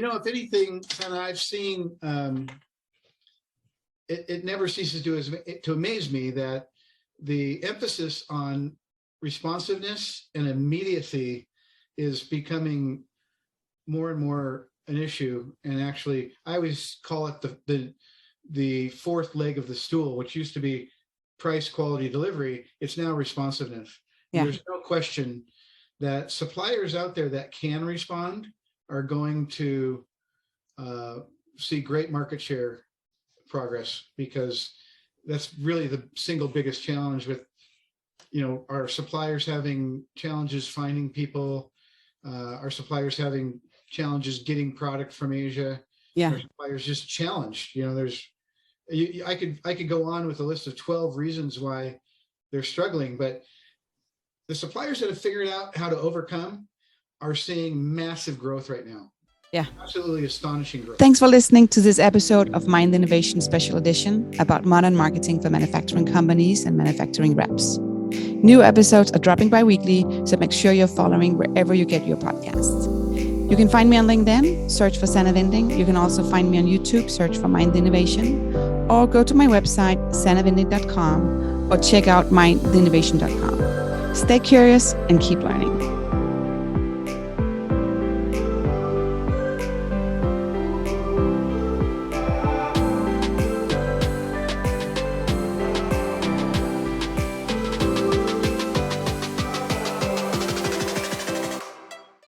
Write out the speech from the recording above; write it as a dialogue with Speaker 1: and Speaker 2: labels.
Speaker 1: If anything, Sannah, I've seen, it never ceases to amaze me that the emphasis on responsiveness and immediacy is becoming more and more an issue. And actually, I always call it the fourth leg of the stool, which used to be price, quality, delivery. It's now responsiveness.
Speaker 2: Yeah.
Speaker 1: There's no question that suppliers out there that can respond are going to see great market share progress, because that's really the single biggest challenge with, our suppliers having challenges finding people, our suppliers having challenges getting product from Asia.
Speaker 2: Yeah.
Speaker 1: Our suppliers just challenged. I could go on with a list of 12 reasons why they're struggling, but the suppliers that have figured out how to overcome are seeing massive growth right now.
Speaker 2: Yeah.
Speaker 1: Absolutely astonishing growth.
Speaker 2: Thanks for listening to this episode of Mind Innovation Special Edition about modern marketing for manufacturing companies and manufacturing reps. New episodes are dropping bi-weekly, so make sure you're following wherever you get your podcasts. You can find me on LinkedIn, search for Sannah Vinding. You can also find me on YouTube, search for Mind Innovation, or go to my website, sannahvinding.com, or check out mindinnovation.com. Stay curious and keep learning.